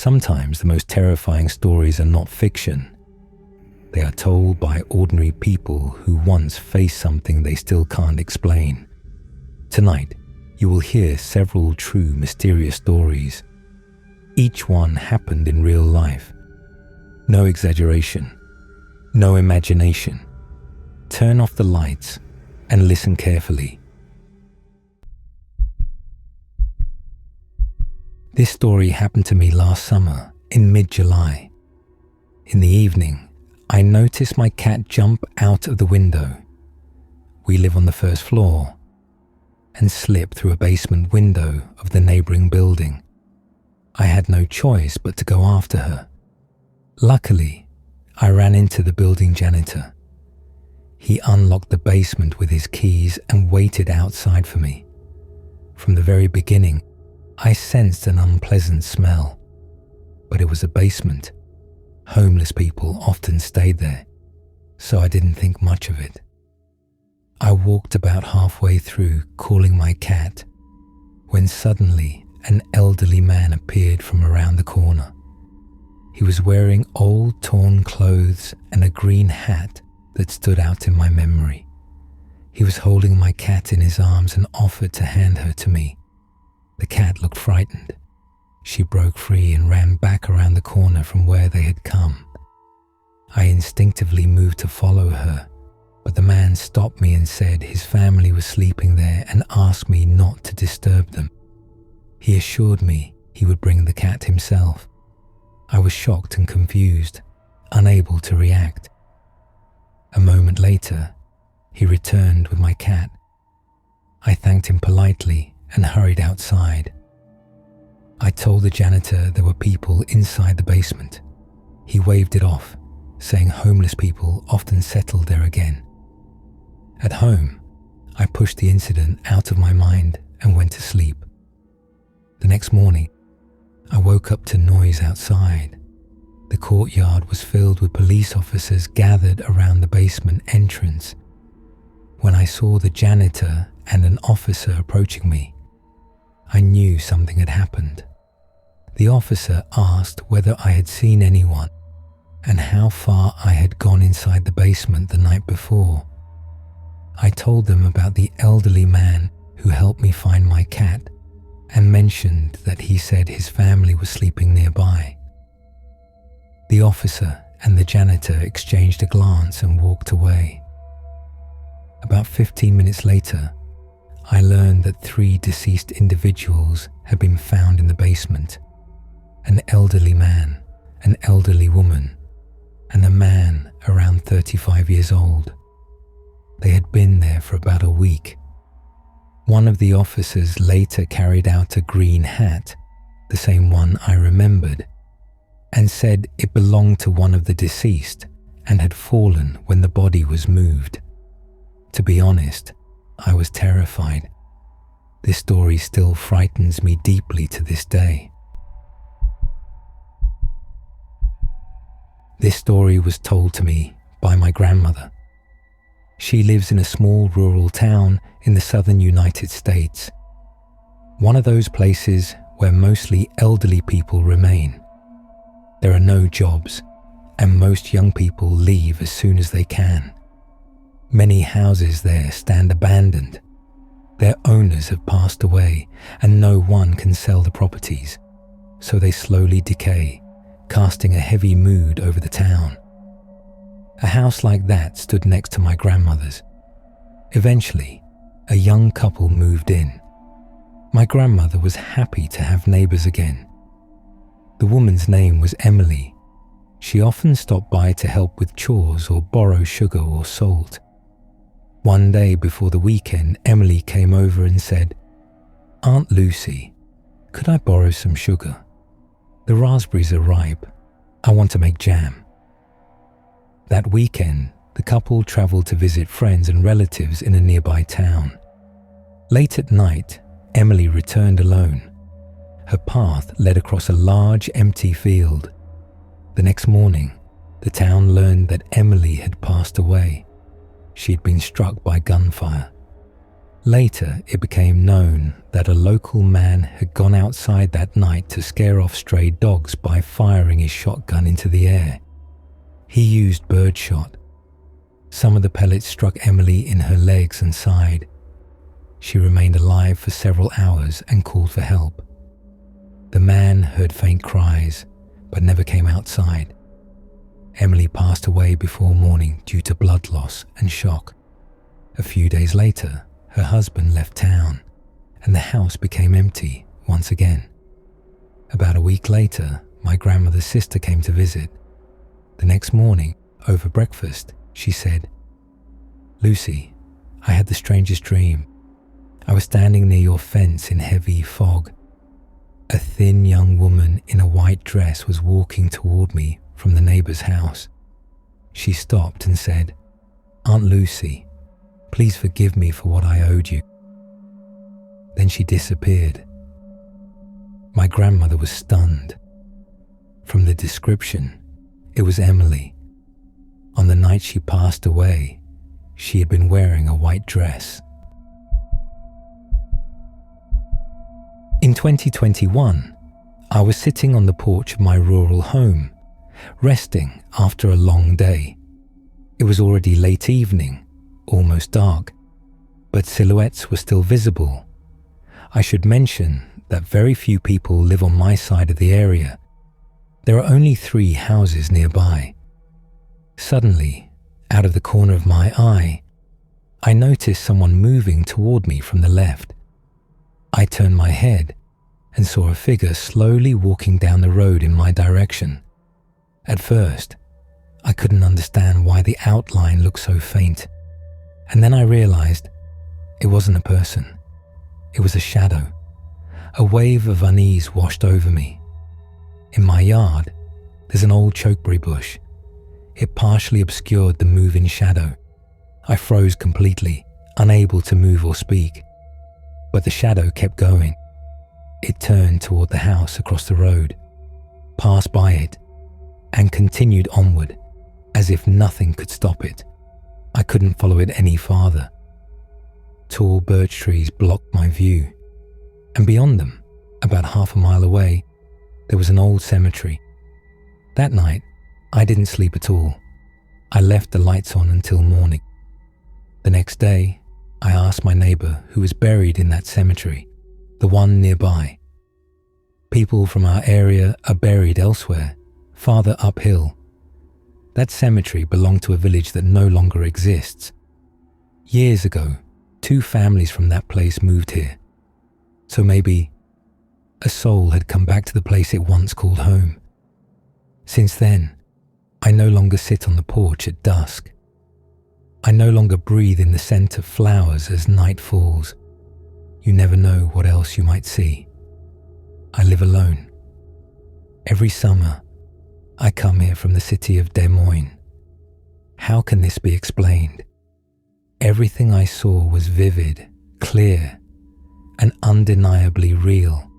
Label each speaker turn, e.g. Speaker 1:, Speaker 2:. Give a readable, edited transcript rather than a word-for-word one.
Speaker 1: Sometimes the most terrifying stories are not fiction. They are told by ordinary people who once faced something they still can't explain. Tonight, you will hear several true mysterious stories. Each one happened in real life. No exaggeration, no imagination. Turn off the lights and listen carefully. This story happened to me last summer in mid-July. In the evening, I noticed my cat jump out of the window. We live on the first floor, and slip through a basement window of the neighboring building. I had no choice but to go after her. Luckily, I ran into the building janitor. He unlocked the basement with his keys and waited outside for me. From the very beginning, I sensed an unpleasant smell, but it was a basement. Homeless people often stayed there, so I didn't think much of it. I walked about halfway through, calling my cat, when suddenly an elderly man appeared from around the corner. He was wearing old torn clothes and a green hat that stood out in my memory. He was holding my cat in his arms and offered to hand her to me. The cat looked frightened. She broke free and ran back around the corner from where they had come. I instinctively moved to follow her, but the man stopped me and said his family was sleeping there and asked me not to disturb them. He assured me he would bring the cat himself. I was shocked and confused, unable to react. A moment later, he returned with my cat. I thanked him politely and hurried outside. I told the janitor there were people inside the basement. He waved it off, saying homeless people often settled there again. At home, I pushed the incident out of my mind and went to sleep. The next morning, I woke up to noise outside. The courtyard was filled with police officers gathered around the basement entrance. When I saw the janitor and an officer approaching me, I knew something had happened. The officer asked whether I had seen anyone and how far I had gone inside the basement the night before. I told them about the elderly man who helped me find my cat and mentioned that he said his family was sleeping nearby. The officer and the janitor exchanged a glance and walked away. About 15 minutes later, I learned that 3 deceased individuals had been found in the basement: an elderly man, an elderly woman, and a man around 35 years old. They had been there for about a week. One of the officers later carried out a green hat, the same one I remembered, and said it belonged to one of the deceased and had fallen when the body was moved. To be honest, I was terrified. This story still frightens me deeply to this day. This story was told to me by my grandmother. She lives in a small rural town in the southern United States, one of those places where mostly elderly people remain. There are no jobs, and most young people leave as soon as they can. Many houses there stand abandoned. Their owners have passed away, and no one can sell the properties, so they slowly decay, casting a heavy mood over the town. A house like that stood next to my grandmother's. Eventually, a young couple moved in. My grandmother was happy to have neighbors again. The woman's name was Emily. She often stopped by to help with chores or borrow sugar or salt. One day before the weekend, Emily came over and said, "Aunt Lucy, could I borrow some sugar? The raspberries are ripe. I want to make jam." That weekend, the couple traveled to visit friends and relatives in a nearby town. Late at night, Emily returned alone. Her path led across a large empty field. The next morning, the town learned that Emily had passed away. She had been struck by gunfire. Later, it became known that a local man had gone outside that night to scare off stray dogs by firing his shotgun into the air. He used birdshot. Some of the pellets struck Emily in her legs and side. She remained alive for several hours and called for help. The man heard faint cries, but never came outside. Emily passed away before morning due to blood loss and shock. A few days later, her husband left town, and the house became empty once again. About a week later, my grandmother's sister came to visit. The next morning, over breakfast, she said, "Lucy, I had the strangest dream. I was standing near your fence in heavy fog. A thin young woman in a white dress was walking toward me from the neighbor's house. She stopped and said, 'Aunt Lucy, please forgive me for what I owed you.' Then she disappeared." My grandmother was stunned. From the description, it was Emily. On the night she passed away, she had been wearing a white dress. In 2021, I was sitting on the porch of my rural home, resting after a long day. It was already late evening, almost dark, but silhouettes were still visible. I should mention that very few people live on my side of the area. There are only 3 houses nearby. Suddenly, out of the corner of my eye, I noticed someone moving toward me from the left. I turned my head and saw a figure slowly walking down the road in my direction. At first, I couldn't understand why the outline looked so faint, and then I realized it wasn't a person. It was a shadow. A wave of unease washed over me. In my yard, there's an old chokeberry bush. It partially obscured the moving shadow. I froze completely, unable to move or speak. But the shadow kept going. It turned toward the house across the road, passed by it, and continued onward, as if nothing could stop it. I couldn't follow it any farther. Tall birch trees blocked my view, and beyond them, about half a mile away, there was an old cemetery. That night, I didn't sleep at all. I left the lights on until morning. The next day, I asked my neighbor who was buried in that cemetery, the one nearby. People from our area are buried elsewhere, farther uphill. That cemetery belonged to a village that no longer exists. Years ago, 2 families from that place moved here. So maybe a soul had come back to the place it once called home. Since then, I no longer sit on the porch at dusk. I no longer breathe in the scent of flowers as night falls. You never know what else you might see. I live alone. Every summer, I come here from the city of Des Moines. How can this be explained? Everything I saw was vivid, clear, and undeniably real.